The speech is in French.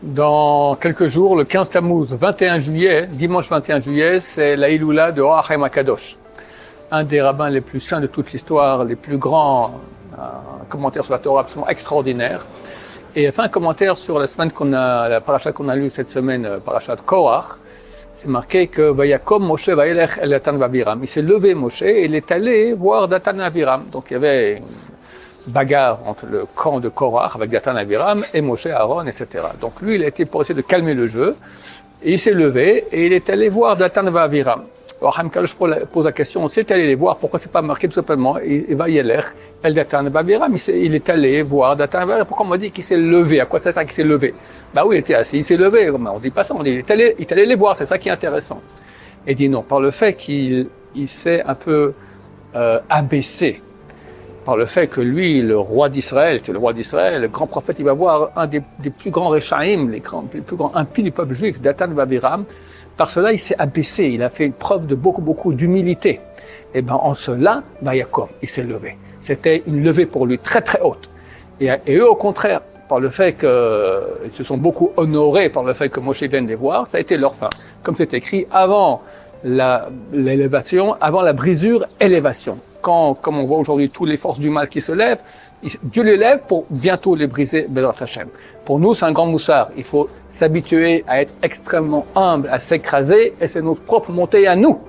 Dans quelques jours, le 15 Tammuz, 21 juillet, dimanche 21 juillet, c'est la Iloula de Or HaChaim HaKadosh. Un des rabbins les plus saints de toute l'histoire, les plus grands commentaires sur la Torah absolument extraordinaires. Et enfin, un commentaire sur la semaine la paracha qu'on a lue cette semaine, paracha de Korach. C'est marqué que Vayakom Moshe Vayelech El Datan Vaviram. Il s'est levé Moshe et il est allé voir Datan et Aviram. Donc il y avait une bagarre entre le camp de Korach avec Datan et Aviram et Moshe, Aaron, etc. Donc lui, il a été pour essayer de calmer le jeu. Et il s'est levé et il est allé voir Datan et Aviram. Alors Chaim Kadosh pose la question, on s'est allé les voir, pourquoi c'est pas marqué tout simplement Vayelech El Datan et Aviram. Il est allé voir Datan et Aviram. Pourquoi on m'a dit qu'il s'est levé? À quoi ça sert qu'il s'est levé? Bah oui, il était assis, il s'est levé. On dit pas ça, on dit il est allé les voir, c'est ça qui est intéressant. Et dit non, par le fait qu'il s'est un peu abaissé, par le fait que lui, le roi d'Israël, le grand prophète, il va voir un des plus grands Rechaim, les plus grands impies du peuple juif, Datan et Aviram. Par cela, il s'est abaissé, il a fait une preuve de beaucoup d'humilité. Et ben en cela, Vayakom, il s'est levé. C'était une levée pour lui très très haute. Et eux, au contraire, par le fait qu'ils se sont beaucoup honorés par le fait que Moshe vienne les voir, ça a été leur fin. Comme c'est écrit, avant l'élévation, avant la brisure, élévation. Comme on voit aujourd'hui toutes les forces du mal qui se lèvent, Dieu les lève pour bientôt les briser, Bezrat Hashem. Pour nous, c'est un grand moussard. Il faut s'habituer à être extrêmement humble, à s'écraser, et c'est notre propre montée à nous.